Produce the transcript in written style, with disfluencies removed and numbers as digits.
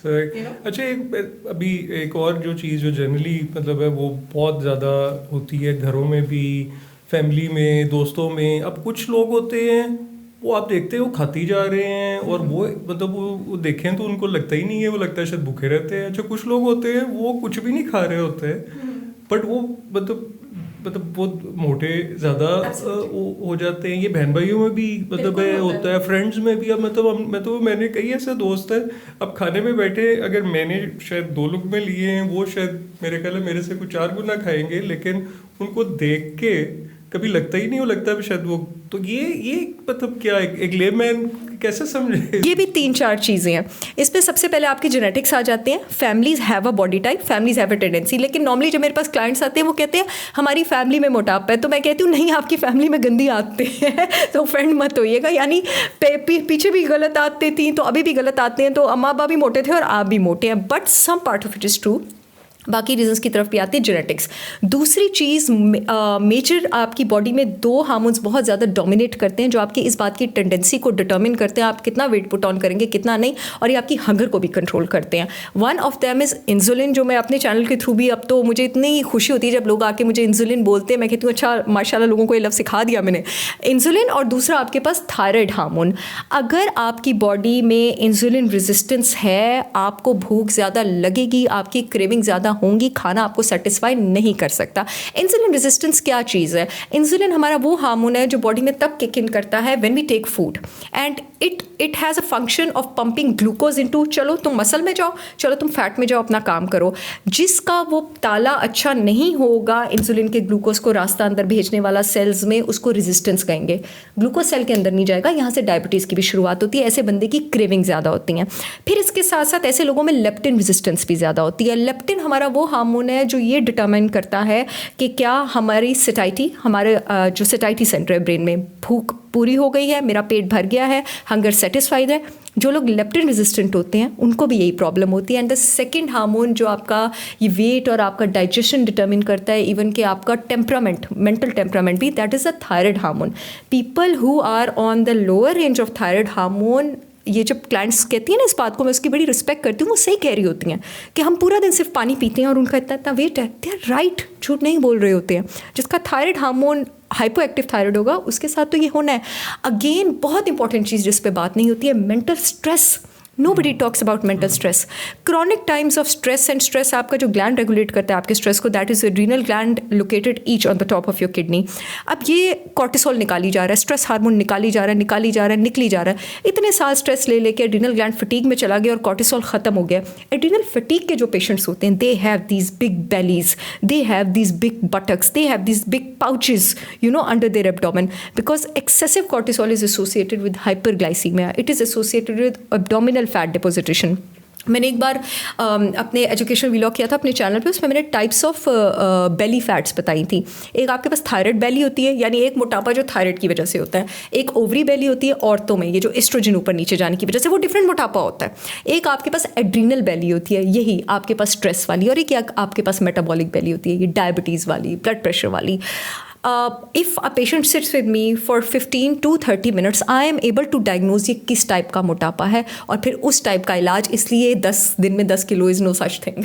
अच्छा, अभी एक और जो चीज़ जो जनरली मतलब है वो बहुत ज़्यादा होती है घरों में भी, फैमिली में, दोस्तों में। अब कुछ लोग होते हैं वो आप देखते हैं वो खाती जा रहे हैं और वो मतलब वो देखें तो उनको लगता ही नहीं है, वो लगता है शायद भूखे रहते हैं। अच्छा, कुछ लोग होते हैं वो कुछ भी नहीं खा रहे होते हैं बट वो मतलब बहुत मोटे ज़्यादा हो जाते हैं। ये बहन भाइयों में भी मतलब है होता है, फ्रेंड्स में भी। अब मैंने कई ऐसे दोस्त हैं, अब खाने में बैठे, अगर मैंने शायद 2 लुक़्मे लिए हैं, वो शायद मेरे ख्याल है मेरे से कुछ 4 गुना खाएंगे, लेकिन उनको देख के कभी लगता ही नहीं, वो लगता है शायद वो। तो ये मतलब क्या एक लेमैन कैसे समझे? ये भी 3-4 चीज़ें हैं इसमें। सबसे पहले आपके जेनेटिक्स आ जाते हैं। Families have a body type, families have a tendency. लेकिन नॉर्मली जब मेरे पास क्लाइंट्स आते हैं वो कहते हैं हमारी फैमिली में मोटापा है, तो मैं कहती हूँ नहीं, आपकी फैमिली में गंदी आदतें हैं तो फ्रेंड मत होइएगा। यानी पीछे भी गलत आदतें थी तो अभी भी गलत आते हैं, तो अम्मा अब्बा भी मोटे थे और आप भी मोटे हैं, but some part of it is true. बाकी रीजंस की तरफ भी आते हैं जेनेटिक्स। दूसरी चीज़, मेजर आपकी बॉडी में 2 हार्मोन्स बहुत ज़्यादा डोमिनेट करते हैं जो आपकी इस बात की टेंडेंसी को डिटर्मिन करते हैं आप कितना वेट पुट ऑन करेंगे कितना नहीं, और ये आपकी हंगर को भी कंट्रोल करते हैं। One of them is insulin, जो मैं अपने चैनल के थ्रू भी, अब तो मुझे इतनी खुशी होती है जब लोग आके मुझे इंसुलिन बोलते हैं, मैं कहती हूँ अच्छा माशाल्लाह लोगों को ये लफ्ज़ सिखा दिया मैंने। इंसुलिन, और दूसरा आपके पास थायराइड हार्मोन। अगर आपकी बॉडी में इंसुलिन रेजिस्टेंस है, आपको भूख ज़्यादा लगेगी, आपकी क्रेविंग ज़्यादा होंगी, खाना आपको सेटिस्फाई नहीं कर सकता। इंसुलिन रेजिस्टेंस क्या चीज़ है? इंसुलिन हमारा वो हार्मोन है जो बॉडी में तब किक इन करता है when we take food, and it has a function of pumping glucose into, चलो तुम मसल में जाओ, चलो तुम फैट में जाओ, अपना काम करो। जिसका वो ताला अच्छा नहीं होगा इंसुलिन के ग्लूकोज को रास्ता अंदर भेजने वाला सेल्स में, उसको रेजिस्टेंस कहेंगे। ग्लूकोज सेल के अंदर नहीं जाएगा, यहाँ से डायबिटीज़ की भी शुरुआत होती है। ऐसे बंदे की क्रेविंग ज़्यादा होती हैं। फिर इसके साथ साथ ऐसे लोगों में लेप्टिन रेजिस्टेंस भी ज़्यादा होती है। लेप्टिन हमारा वो हार्मोन है जो ये डिटरमाइन करता है कि क्या हमारी सेटाइटी, हमारे जो सेटाइटी सेंटर है ब्रेन में, भूख पूरी हो गई है, मेरा पेट भर गया है, हंगर सेटिस्फाइड है। जो लोग लेप्टिन रेजिस्टेंट होते हैं उनको भी यही प्रॉब्लम होती है। एंड द सेकंड हार्मोन जो आपका ये वेट और आपका डाइजेशन डिटरमिन करता है, इवन कि आपका टेम्परामेंट, मेंटल टेम्परामेंट भी, that is a thyroid hormone. People who are on the lower range of thyroid hormone, ये जब क्लाइंट्स कहती हैं ना इस बात को, मैं उसकी बड़ी रिस्पेक्ट करती हूँ, वो सही कह रही होती हैं कि हम पूरा दिन सिर्फ पानी पीते हैं और उनका इतना इतना वेट है। दे आर राइट, झूठ नहीं बोल रहे होते हैं। जिसका thyroid hormone hypo active thyroid होगा उसके साथ तो ये होना है। अगेन बहुत इंपॉर्टेंट चीज़ जिस पे बात नहीं होती है, mental stress. Nobody talks about mental stress. Chronic times of stress, and stress आपका जो ग्लैंड रेगुलेट करता है आपके स्ट्रेस को, that is adrenal gland located each on the top of your kidney. अब ये कॉर्टिसोल निकाली जा रहा है, स्ट्रेस हार्मोन निकाली जा रहा है, निकली जा रहा है। इतने साल स्ट्रेस ले लेके एड्रीनल ग्लैंड फटीग में चला गया और कॉर्टिसोल ख़त्म हो गया। एड्रीनल फटीग के जो पेशेंट्स होते हैं, they have these big bellies, they have these big buttocks, they have these big pouches under their abdomen, because excessive cortisol is associated with hyperglycaemia, it is associated with abdominal fat depositation. मैंने एक बार अपने education vlog किया था अपने channel पे, उसमें मैंने types of belly fats बताई थी। एक आपके पास थायराइड बेली होती है, यानी एक मोटापा जो थायराइड की वजह से होता है। एक ओवरी बेली होती है औरतों में, ये जो एस्ट्रोजन ऊपर नीचे जाने की वजह से, वो डिफरेंट मोटापा होता है। एक आपके पास एड्रीनल बेली होती है, यही आपके पास स्ट्रेस वाली, और एक आपके पास मेटाबॉलिक बेली होती है, ये डायबिटीज़ वाली, ब्लड प्रेशर वाली। If a patient sits with me for 15 to 30 minutes, I am able to diagnose ये किस टाइप का मोटापा है और फिर उस टाइप का इलाज। इसलिए 10 दिन में 10 kilo is no such thing.